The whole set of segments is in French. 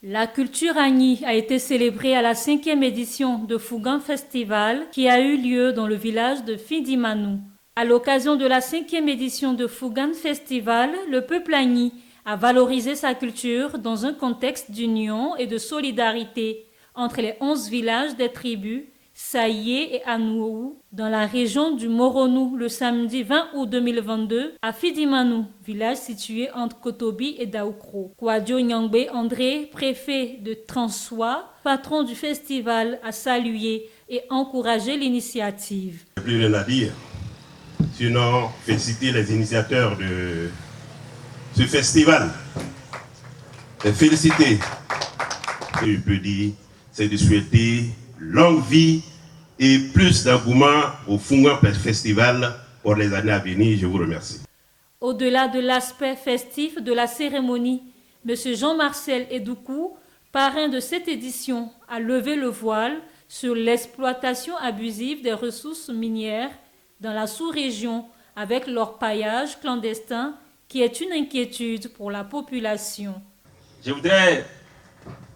La culture Agni a été célébrée à la 5e édition de Fougan Festival qui a eu lieu dans le village de Findimanu. À l'occasion de la 5e édition de Fougan Festival, le peuple Agni a valorisé sa culture dans un contexte d'union et de solidarité entre les 11 villages des tribus Saïé et Anouou dans la région du Moronou le samedi 20 août 2022 à Findimanu, village situé entre Kotobi et Daoukro. Kouadio Nyangbe André, préfet de Transwa, patron du festival, a salué et encouragé l'initiative. Il n'y a plus rien à dire, sinon féliciter les initiateurs de ce festival. Les féliciter. Ce que je peux dire, c'est de souhaiter longue vie et plus d'engouement au Fougan Festival pour les années à venir. Je vous remercie. Au-delà de l'aspect festif de la cérémonie, M. Jean-Marcel Edoukou, parrain de cette édition, a levé le voile sur l'exploitation abusive des ressources minières dans la sous-région avec l'orpaillage clandestin qui est une inquiétude pour la population. Je voudrais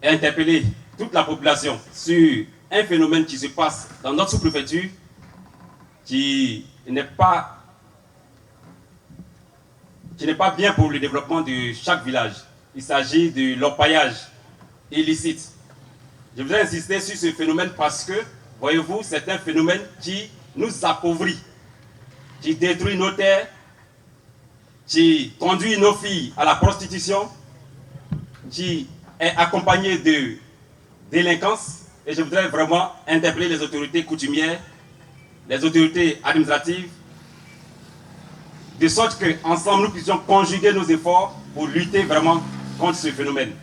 interpeller toute la population sur un phénomène qui se passe dans notre sous-préfecture qui n'est pas bien pour le développement de chaque village. Il s'agit de l'orpaillage illicite. Je voudrais insister sur ce phénomène parce que, voyez-vous, c'est un phénomène qui nous appauvrit, qui détruit nos terres, qui conduit nos filles à la prostitution, qui est accompagné de délinquance. Et je voudrais vraiment interpeller les autorités coutumières, les autorités administratives, de sorte qu'ensemble nous puissions conjuguer nos efforts pour lutter vraiment contre ce phénomène.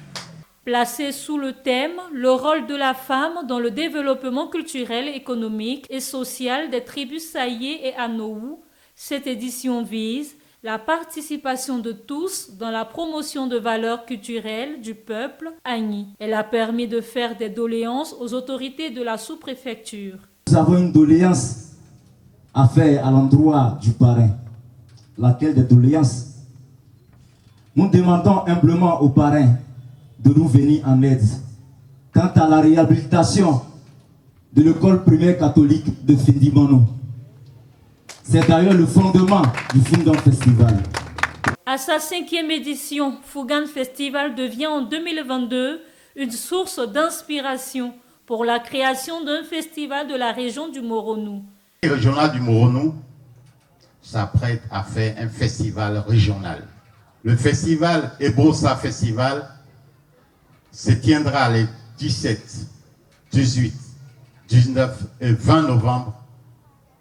Placé sous le thème « Le rôle de la femme dans le développement culturel, économique et social des tribus Saïé et Anouou », cette édition vise la participation de tous dans la promotion de valeurs culturelles du peuple Agni. Elle a permis de faire des doléances aux autorités de la sous-préfecture. Nous avons une doléance à faire à l'endroit du parrain. Laquelle des doléances? Nous demandons humblement au parrain de nous venir en aide quant à la réhabilitation de l'école primaire catholique de Findimanu. C'est d'ailleurs le fondement du Fougan Festival. À sa 5e édition, Fougan Festival devient en 2022 une source d'inspiration pour la création d'un festival de la région du Moronou. Le régional du Moronou s'apprête à faire un festival régional. Le festival Ebosa Festival se tiendra les 17, 18, 19 et 20 novembre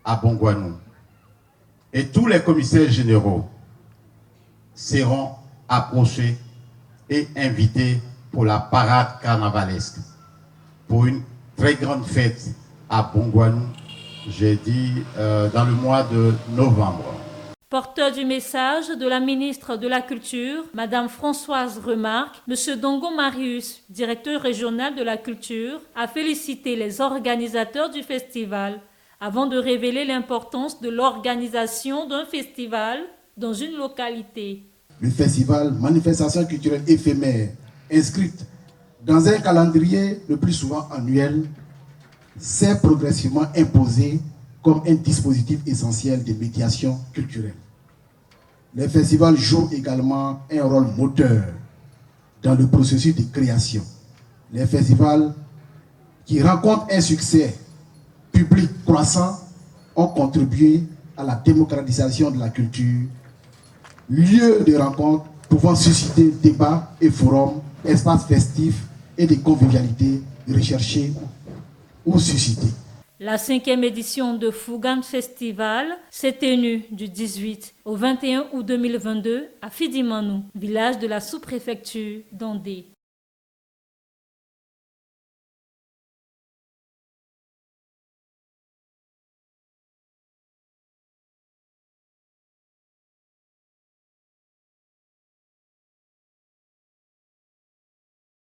à Bongouanou. Et tous les commissaires généraux seront approchés et invités pour la parade carnavalesque, pour une très grande fête à Bongouanou, j'ai dit dans le mois de novembre. Porteur du message de la ministre de la Culture, Madame Françoise Remarque, Monsieur Dongo Marius, directeur régional de la culture, a félicité les organisateurs du festival avant de révéler l'importance de l'organisation d'un festival dans une localité. Le festival, manifestation culturelle éphémère, inscrite dans un calendrier le plus souvent annuel, s'est progressivement imposé comme un dispositif essentiel de médiation culturelle. Les festivals jouent également un rôle moteur dans le processus de création. Les festivals qui rencontrent un succès public croissant ont contribué à la démocratisation de la culture, lieu de rencontre pouvant susciter débats et forums, espaces festifs et de convivialité recherchés ou suscités. La 5e édition de Fougan Festival s'est tenue du 18 au 21 août 2022 à Findimanu, village de la sous-préfecture d'Andé.